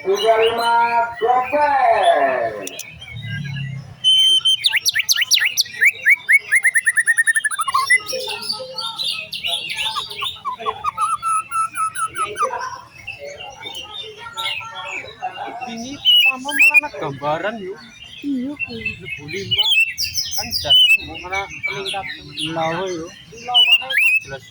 Tiga lima gopeng. Ini pertama malah gambaran yuk. Iya, 25 kan jatuh mana peningkatan lawa yo. lawannya jelas